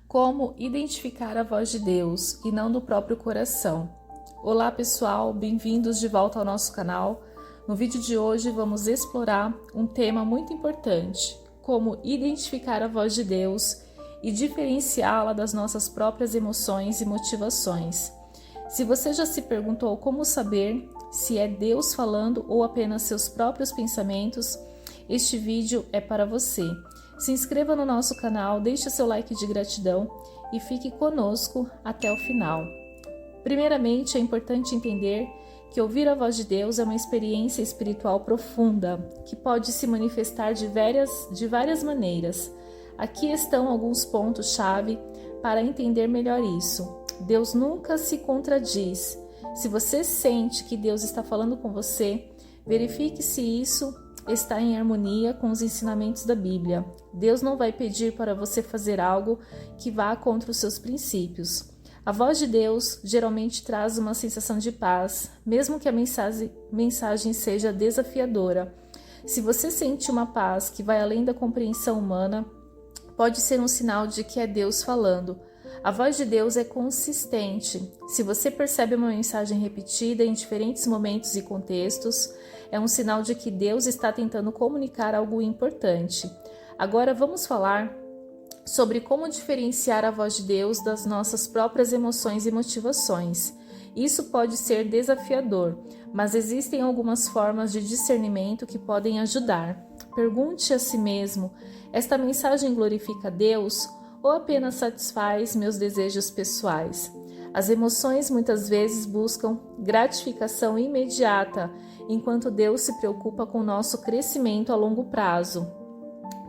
Como identificar a voz de Deus e não do próprio coração? Olá pessoal, bem-vindos de volta ao nosso canal. No vídeo de hoje vamos explorar um tema muito importante, como identificar a voz de Deus e diferenciá-la das nossas próprias emoções e motivações. Se você já se perguntou como saber se é Deus falando ou apenas seus próprios pensamentos, este vídeo é para você. Se inscreva no nosso canal, deixe seu like de gratidão e fique conosco até o final. Primeiramente, é importante entender que ouvir a voz de Deus é uma experiência espiritual profunda, que pode se manifestar de várias maneiras. Aqui estão alguns pontos-chave para entender melhor isso. Deus nunca se contradiz. Se você sente que Deus está falando com você, verifique se isso está em harmonia com os ensinamentos da Bíblia. Deus não vai pedir para você fazer algo que vá contra os seus princípios. A voz de Deus geralmente traz uma sensação de paz, mesmo que a mensagem seja desafiadora. Se você sente uma paz que vai além da compreensão humana, pode ser um sinal de que é Deus falando. A voz de Deus é consistente. Se você percebe uma mensagem repetida em diferentes momentos e contextos, é um sinal de que Deus está tentando comunicar algo importante. Agora vamos falar sobre como diferenciar a voz de Deus das nossas próprias emoções e motivações. Isso pode ser desafiador, mas existem algumas formas de discernimento que podem ajudar. Pergunte a si mesmo: esta mensagem glorifica a Deus ou apenas satisfaz meus desejos pessoais? As emoções muitas vezes buscam gratificação imediata, enquanto Deus se preocupa com nosso crescimento a longo prazo.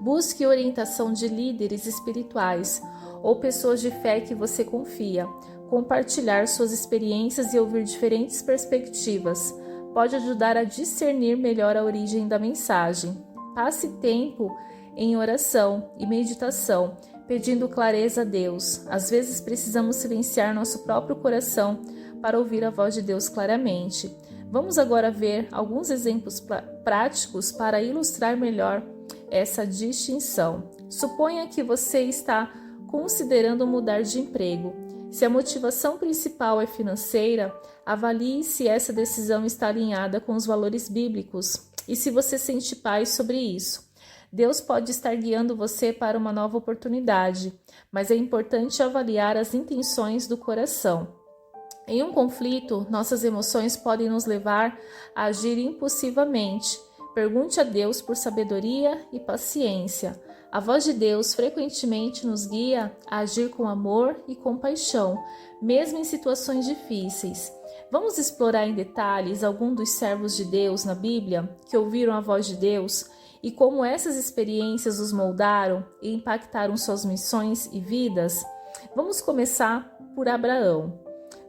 Busque orientação de líderes espirituais ou pessoas de fé que você confia. Compartilhar suas experiências e ouvir diferentes perspectivas pode ajudar a discernir melhor a origem da mensagem. Passe tempo em oração e meditação, pedindo clareza a Deus. Às vezes precisamos silenciar nosso próprio coração para ouvir a voz de Deus claramente. Vamos agora ver alguns exemplos práticos para ilustrar melhor essa distinção. Suponha que você está considerando mudar de emprego. Se a motivação principal é financeira, avalie se essa decisão está alinhada com os valores bíblicos e se você sente paz sobre isso. Deus pode estar guiando você para uma nova oportunidade, mas é importante avaliar as intenções do coração. Em um conflito, nossas emoções podem nos levar a agir impulsivamente. Pergunte a Deus por sabedoria e paciência. A voz de Deus frequentemente nos guia a agir com amor e compaixão, mesmo em situações difíceis. Vamos explorar em detalhes alguns dos servos de Deus na Bíblia que ouviram a voz de Deus e como essas experiências os moldaram e impactaram suas missões e vidas? Vamos começar por Abraão.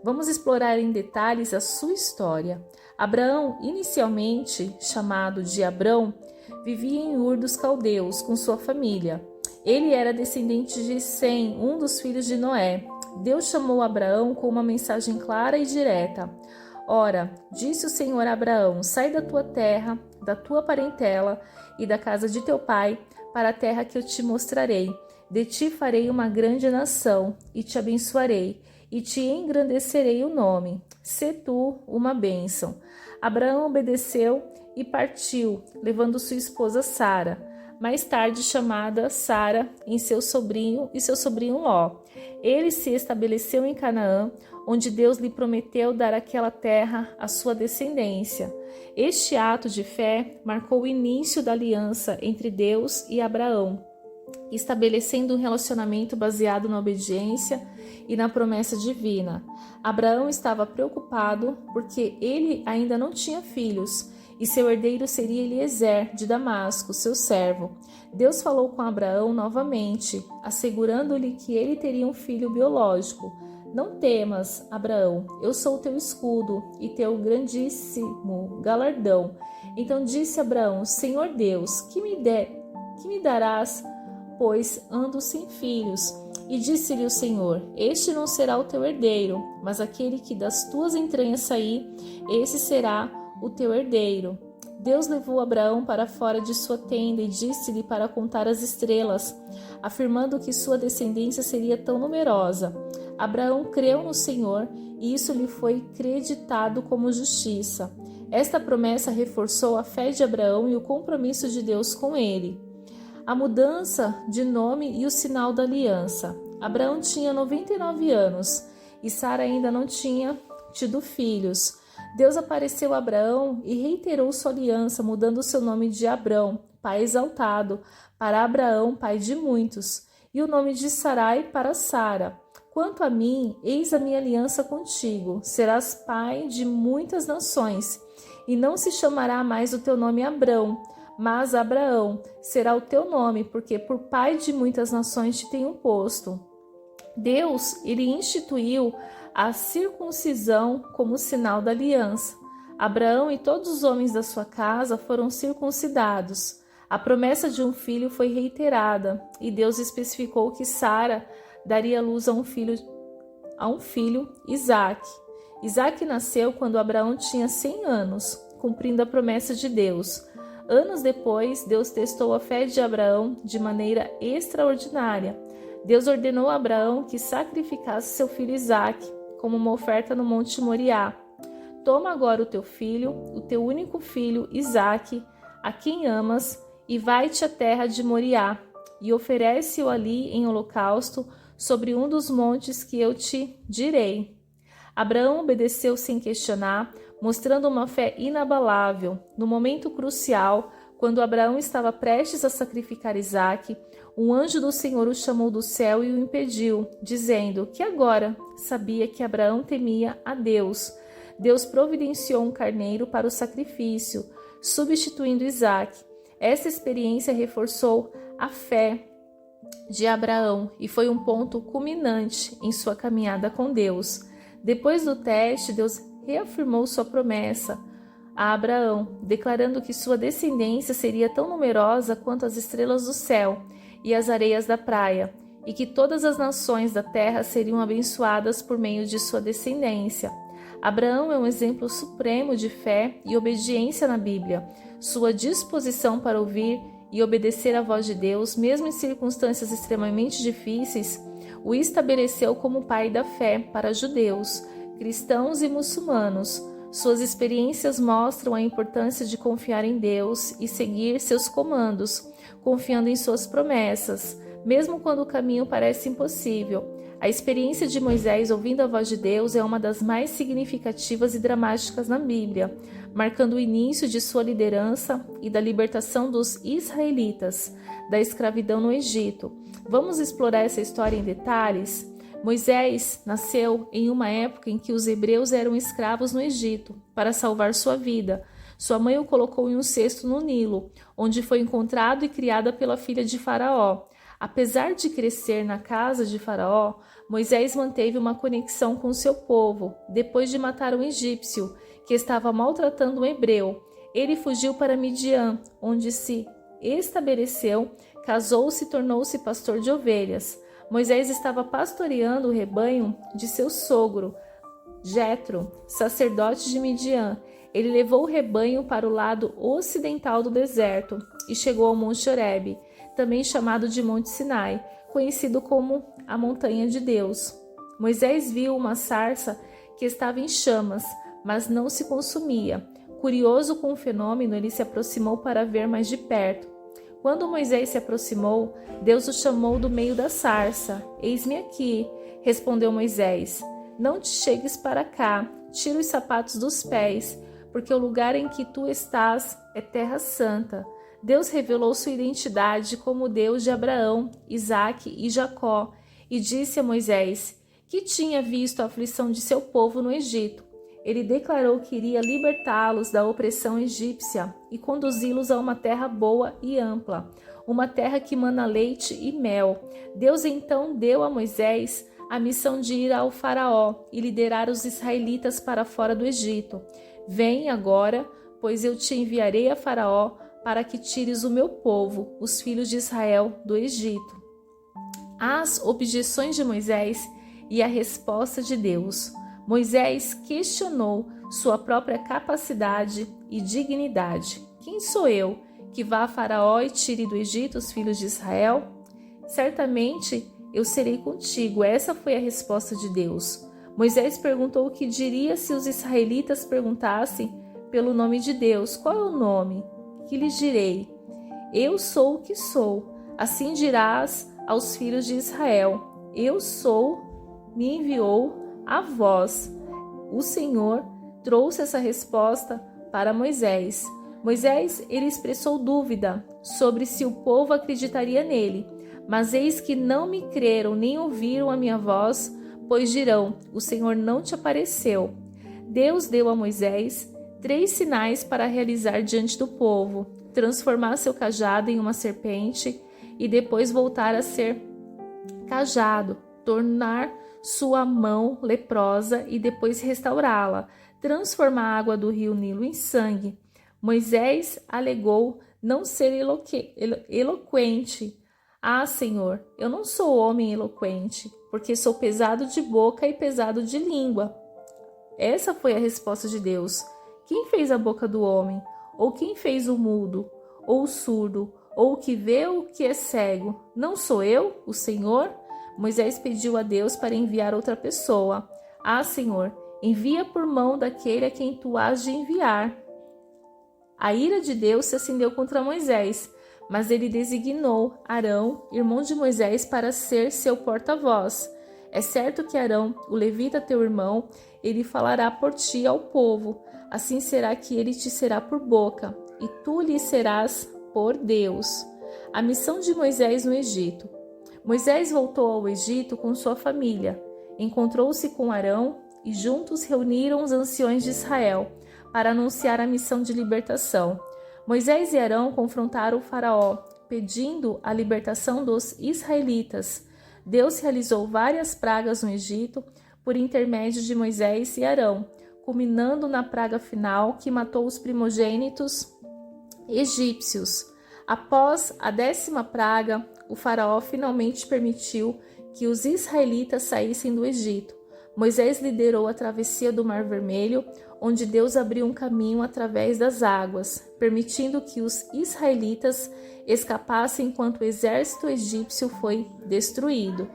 Vamos explorar em detalhes a sua história. Abraão, inicialmente chamado de Abrão, vivia em Ur dos Caldeus com sua família. Ele era descendente de Sem, um dos filhos de Noé. Deus chamou Abraão com uma mensagem clara e direta. Ora, disse o Senhor a Abraão: sai da tua terra, da tua parentela e da casa de teu pai, para a terra que eu te mostrarei. De ti farei uma grande nação, e te abençoarei, e te engrandecerei o nome. Sê tu uma bênção. Abraão obedeceu e partiu, levando sua esposa Sara, mais tarde chamada Sara, e seu sobrinho Ló. Ele se estabeleceu em Canaã, onde Deus lhe prometeu dar aquela terra à sua descendência. Este ato de fé marcou o início da aliança entre Deus e Abraão, estabelecendo um relacionamento baseado na obediência e na promessa divina. Abraão estava preocupado porque ele ainda não tinha filhos e seu herdeiro seria Eliezer de Damasco, seu servo. Deus falou com Abraão novamente, assegurando-lhe que ele teria um filho biológico. Não temas, Abraão, eu sou o teu escudo e teu grandíssimo galardão. Então disse Abraão: Senhor Deus, que me darás, pois ando sem filhos? E disse-lhe o Senhor: este não será o teu herdeiro, mas aquele que das tuas entranhas sair, esse será o teu herdeiro. Deus levou Abraão para fora de sua tenda e disse-lhe para contar as estrelas, afirmando que sua descendência seria tão numerosa. Abraão creu no Senhor e isso lhe foi creditado como justiça. Esta promessa reforçou a fé de Abraão e o compromisso de Deus com ele. A mudança de nome e o sinal da aliança. Abraão tinha 99 anos e Sara ainda não tinha tido filhos. Deus apareceu a Abraão e reiterou sua aliança, mudando seu nome de Abrão, pai exaltado, para Abraão, pai de muitos, e o nome de Sarai para Sara. Quanto a mim, eis a minha aliança contigo, serás pai de muitas nações, e não se chamará mais o teu nome Abrão, mas Abraão será o teu nome, porque por pai de muitas nações te tenho posto. Deus, ele instituiu a circuncisão como sinal da aliança. Abraão e todos os homens da sua casa foram circuncidados. A promessa de um filho foi reiterada e Deus especificou que Sara daria luz a um filho, Isaque. Isaque nasceu quando Abraão tinha 100 anos, cumprindo a promessa de Deus. Anos depois, Deus testou a fé de Abraão de maneira extraordinária. Deus ordenou a Abraão que sacrificasse seu filho Isaque como uma oferta no Monte Moriá. Toma agora o teu filho, o teu único filho, Isaque, a quem amas, e vai-te à terra de Moriá, e oferece-o ali em holocausto sobre um dos montes que eu te direi. Abraão obedeceu sem questionar, mostrando uma fé inabalável. No momento crucial, quando Abraão estava prestes a sacrificar Isaque, um anjo do Senhor o chamou do céu e o impediu, dizendo que agora sabia que Abraão temia a Deus. Deus providenciou um carneiro para o sacrifício, substituindo Isaque. Essa experiência reforçou a fé de Abraão e foi um ponto culminante em sua caminhada com Deus. Depois do teste, Deus reafirmou sua promessa a Abraão, declarando que sua descendência seria tão numerosa quanto as estrelas do céu e as areias da praia, e que todas as nações da terra seriam abençoadas por meio de sua descendência. Abraão é um exemplo supremo de fé e obediência na Bíblia. Sua disposição para ouvir e obedecer à voz de Deus, mesmo em circunstâncias extremamente difíceis, o estabeleceu como pai da fé para judeus, cristãos e muçulmanos. Suas experiências mostram a importância de confiar em Deus e seguir seus comandos, confiando em suas promessas, mesmo quando o caminho parece impossível. A experiência de Moisés ouvindo a voz de Deus é uma das mais significativas e dramáticas na Bíblia, marcando o início de sua liderança e da libertação dos israelitas da escravidão no Egito. Vamos explorar essa história em detalhes? Moisés nasceu em uma época em que os hebreus eram escravos no Egito. Para salvar sua vida, sua mãe o colocou em um cesto no Nilo, onde foi encontrado e criado pela filha de Faraó. Apesar de crescer na casa de Faraó, Moisés manteve uma conexão com seu povo. Depois de matar um egípcio que estava maltratando um hebreu, ele fugiu para Midian, onde se estabeleceu, casou-se e tornou-se pastor de ovelhas. Moisés estava pastoreando o rebanho de seu sogro, Jetro, sacerdote de Midian. Ele levou o rebanho para o lado ocidental do deserto e chegou ao Monte Horebe, também chamado de Monte Sinai, conhecido como a Montanha de Deus. Moisés viu uma sarça que estava em chamas, mas não se consumia. Curioso com o fenômeno, ele se aproximou para ver mais de perto. Quando Moisés se aproximou, Deus o chamou do meio da sarça. "Eis-me aqui", respondeu Moisés. "Não te chegues para cá, tira os sapatos dos pés, porque o lugar em que tu estás é terra santa." Deus revelou sua identidade como Deus de Abraão, Isaque e Jacó, e disse a Moisés que tinha visto a aflição de seu povo no Egito. Ele declarou que iria libertá-los da opressão egípcia e conduzi-los a uma terra boa e ampla, uma terra que mana leite e mel. Deus então deu a Moisés a missão de ir ao Faraó e liderar os israelitas para fora do Egito. "Vem agora, pois eu te enviarei a Faraó para que tires o meu povo, os filhos de Israel, do Egito." As objeções de Moisés e a resposta de Deus. Moisés questionou sua própria capacidade e dignidade. Quem sou eu que vá a Faraó e tire do Egito os filhos de Israel? Certamente eu serei contigo. Essa foi a resposta de Deus. Moisés perguntou o que diria se os israelitas perguntassem pelo nome de Deus. Qual é o nome? Que lhes direi? Eu sou o que sou. Assim dirás aos filhos de Israel: Eu sou, me enviou a vós. O Senhor trouxe essa resposta para Moisés. Moisés, ele expressou dúvida sobre se o povo acreditaria nele. Mas eis que não me creram nem ouviram a minha voz, pois dirão: o Senhor não te apareceu. Deus deu a Moisés 3 sinais para realizar diante do povo: transformar seu cajado em uma serpente e depois voltar a ser cajado, tornar sua mão leprosa e depois restaurá-la, transformar a água do rio Nilo em sangue. Moisés alegou não ser eloquente. Ah, Senhor, eu não sou homem eloquente, porque sou pesado de boca e pesado de língua. Essa foi a resposta de Deus. Quem fez a boca do homem? Ou quem fez o mudo? Ou o surdo? Ou o que vê ou o que é cego? Não sou eu, o Senhor? Moisés pediu a Deus para enviar outra pessoa. Ah, Senhor, envia por mão daquele a quem tu has de enviar. A ira de Deus se acendeu contra Moisés, mas ele designou Arão, irmão de Moisés, para ser seu porta-voz. É certo que Arão, o levita teu irmão, ele falará por ti ao povo. Assim será que ele te será por boca, e tu lhe serás por Deus. A missão de Moisés no Egito. Moisés voltou ao Egito com sua família. Encontrou-se com Arão e juntos reuniram os anciões de Israel para anunciar a missão de libertação. Moisés e Arão confrontaram o faraó, pedindo a libertação dos israelitas. Deus realizou várias pragas no Egito por intermédio de Moisés e Arão, culminando na praga final que matou os primogênitos egípcios. Após a 10ª praga, o faraó finalmente permitiu que os israelitas saíssem do Egito. Moisés liderou a travessia do Mar Vermelho, onde Deus abriu um caminho através das águas, permitindo que os israelitas escapassem enquanto o exército egípcio foi destruído.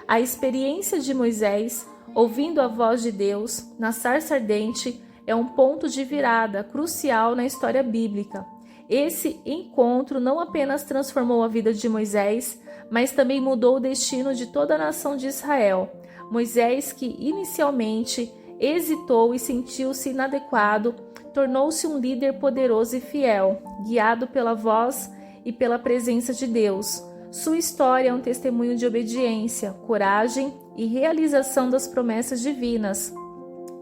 A experiência de Moisés, ouvindo a voz de Deus na sarça ardente, é um ponto de virada crucial na história bíblica. Esse encontro não apenas transformou a vida de Moisés, mas também mudou o destino de toda a nação de Israel. Moisés, que inicialmente hesitou e sentiu-se inadequado, tornou-se um líder poderoso e fiel, guiado pela voz e pela presença de Deus. Sua história é um testemunho de obediência, coragem e realização das promessas divinas.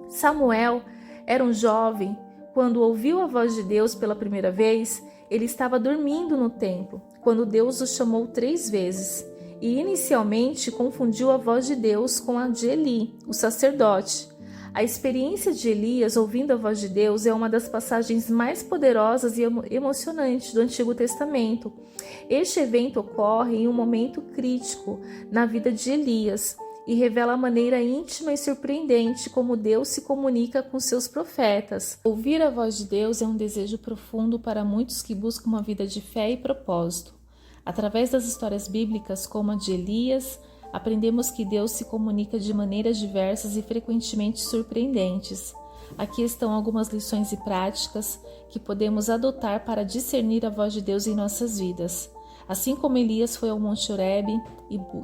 Samuel era um jovem. Quando ouviu a voz de Deus pela primeira vez, ele estava dormindo no templo, quando Deus o chamou 3 vezes. E inicialmente confundiu a voz de Deus com a de Eli, o sacerdote. A experiência de Elias ouvindo a voz de Deus é uma das passagens mais poderosas e emocionantes do Antigo Testamento. Este evento ocorre em um momento crítico na vida de Elias e revela a maneira íntima e surpreendente como Deus se comunica com seus profetas. Ouvir a voz de Deus é um desejo profundo para muitos que buscam uma vida de fé e propósito. Através das histórias bíblicas, como a de Elias, aprendemos que Deus se comunica de maneiras diversas e frequentemente surpreendentes. Aqui estão algumas lições e práticas que podemos adotar para discernir a voz de Deus em nossas vidas. Assim como Elias foi ao Monte Horebe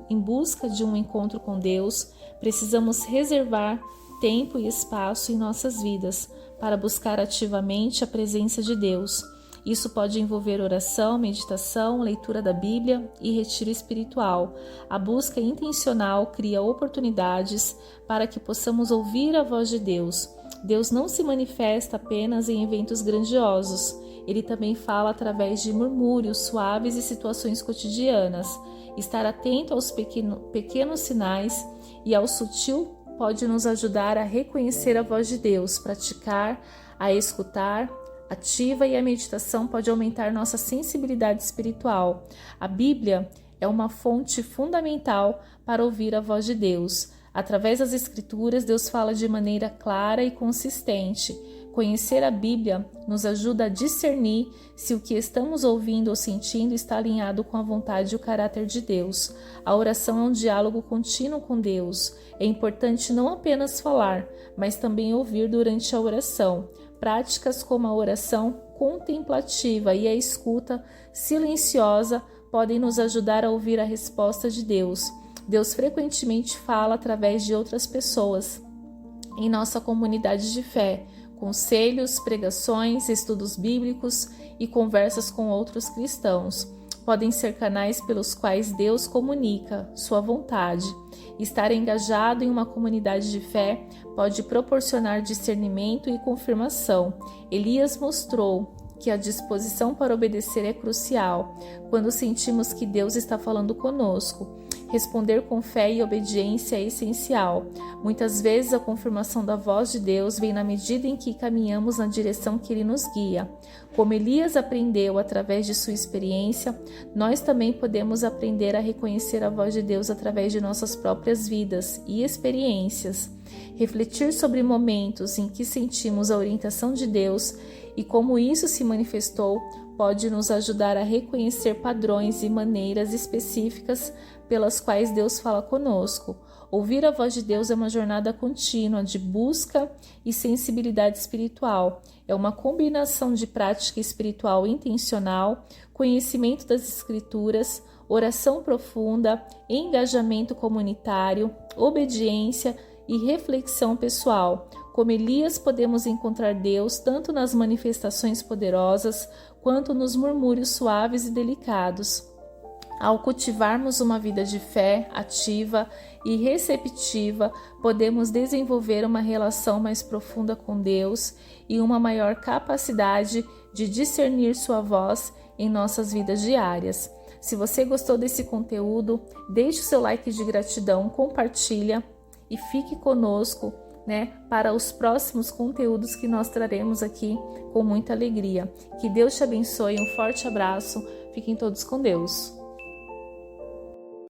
em busca de um encontro com Deus, precisamos reservar tempo e espaço em nossas vidas para buscar ativamente a presença de Deus. Isso pode envolver oração, meditação, leitura da Bíblia e retiro espiritual. A busca intencional cria oportunidades para que possamos ouvir a voz de Deus. Deus não se manifesta apenas em eventos grandiosos. Ele também fala através de murmúrios suaves e situações cotidianas. Estar atento aos pequenos sinais e ao sutil pode nos ajudar a reconhecer a voz de Deus, praticar, a escutar ativa, e a meditação pode aumentar nossa sensibilidade espiritual. A Bíblia é uma fonte fundamental para ouvir a voz de Deus. Através das Escrituras, Deus fala de maneira clara e consistente. Conhecer a Bíblia nos ajuda a discernir se o que estamos ouvindo ou sentindo está alinhado com a vontade e o caráter de Deus. A oração é um diálogo contínuo com Deus. É importante não apenas falar, mas também ouvir durante a oração. Práticas como a oração contemplativa e a escuta silenciosa podem nos ajudar a ouvir a resposta de Deus. Deus frequentemente fala através de outras pessoas em nossa comunidade de fé, conselhos, pregações, estudos bíblicos e conversas com outros cristãos. Podem ser canais pelos quais Deus comunica sua vontade. Estar engajado em uma comunidade de fé pode proporcionar discernimento e confirmação. Elias mostrou que a disposição para obedecer é crucial quando sentimos que Deus está falando conosco. Responder com fé e obediência é essencial. Muitas vezes a confirmação da voz de Deus vem na medida em que caminhamos na direção que Ele nos guia. Como Elias aprendeu através de sua experiência, nós também podemos aprender a reconhecer a voz de Deus através de nossas próprias vidas e experiências. Refletir sobre momentos em que sentimos a orientação de Deus e como isso se manifestou pode nos ajudar a reconhecer padrões e maneiras específicas pelas quais Deus fala conosco. Ouvir a voz de Deus é uma jornada contínua de busca e sensibilidade espiritual. É uma combinação de prática espiritual intencional, conhecimento das Escrituras, oração profunda, engajamento comunitário, obediência e reflexão pessoal. Como Elias, podemos encontrar Deus tanto nas manifestações poderosas quanto nos murmúrios suaves e delicados. Ao cultivarmos uma vida de fé ativa e receptiva, podemos desenvolver uma relação mais profunda com Deus e uma maior capacidade de discernir sua voz em nossas vidas diárias. Se você gostou desse conteúdo, deixe o seu like de gratidão, compartilha e fique conosco, para os próximos conteúdos que nós traremos aqui com muita alegria. Que Deus te abençoe, um forte abraço, fiquem todos com Deus.